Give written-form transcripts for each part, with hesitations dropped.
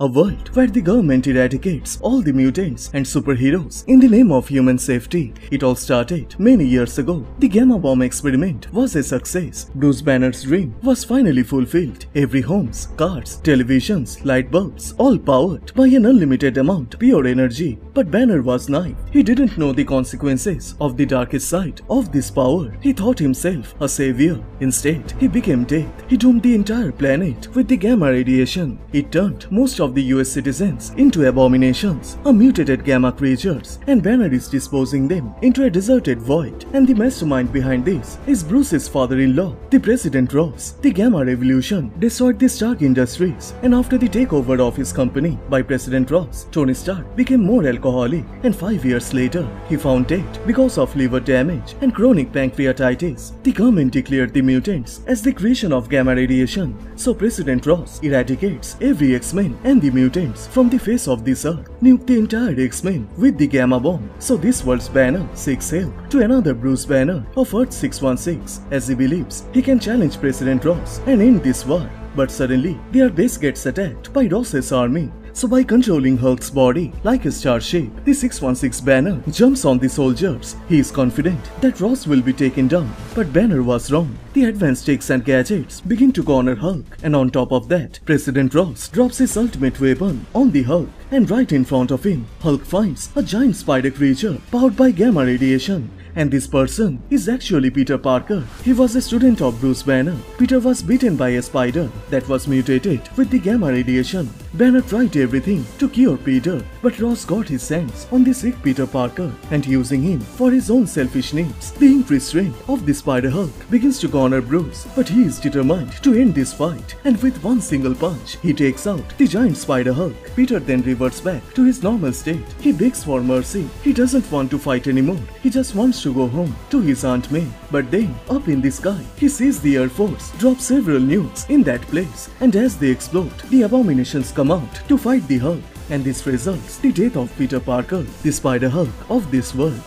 a world where the government eradicates all the mutants and superheroes in the name of human safety. It all started many years ago. The Gamma Bomb experiment was a success. Bruce Banner's dream was finally fulfilled. Every homes, cars, televisions, light bulbs, all powered by an unlimited amount pure energy. But Banner was naive. He didn't know the consequences of the darkest side of this power. He thought himself a savior. Instead, he became death. He doomed the entire planet with the gamma radiation. It turned most of the US citizens into abominations, mutated gamma creatures, and Banner is disposing them into a deserted void. And the mastermind behind this is Bruce's father-in-law, the President Ross. The Gamma Revolution destroyed the Stark Industries, and after the takeover of his company by President Ross, Tony Stark became more alcoholic, and 5 years later, he found dead because of liver damage and chronic pancreatitis. The government declared the mutants as the creation of gamma radiation, so President Ross eradicates every X-Men and the mutants from the face of this earth, nuke the entire X-Men with the Gamma Bomb. So this world's Banner seeks help to another Bruce Banner of Earth 616, as he believes he can challenge President Ross and end this war. But suddenly, their base gets attacked by Ross's army. So by controlling Hulk's body like a star shape, the 616 Banner jumps on the soldiers. He is confident that Ross will be taken down, but Banner was wrong. The advanced techs and gadgets begin to corner Hulk, and on top of that, President Ross drops his ultimate weapon on the Hulk, and right in front of him, Hulk finds a giant spider creature powered by gamma radiation. And this person is actually Peter Parker. He was a student of Bruce Banner. Peter was bitten by a spider that was mutated with the gamma radiation. Banner tried everything to cure Peter, but Ross got his hands on the sick Peter Parker, and using him for his own selfish needs. The increased strength of the Spider Hulk begins to corner Bruce, but he is determined to end this fight, and with one single punch, he takes out the giant Spider Hulk. Peter then reverts back to his normal state. He begs for mercy. He doesn't want to fight anymore. He just wants to go home to his Aunt May. But then, up in the sky, he sees the Air Force drop several nukes in that place, and as they explode, the abominations come out to fight the Hulk, and this results the death of Peter Parker, the Spider Hulk of this world.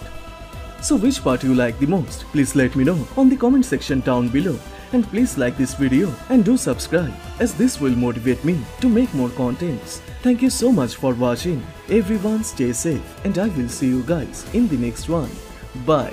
So which part you like the most? Please let me know on the comment section down below, and please like this video and do subscribe, as this will motivate me to make more contents. Thank you so much for watching. Everyone stay safe, and I will see you guys in the next one. Bye.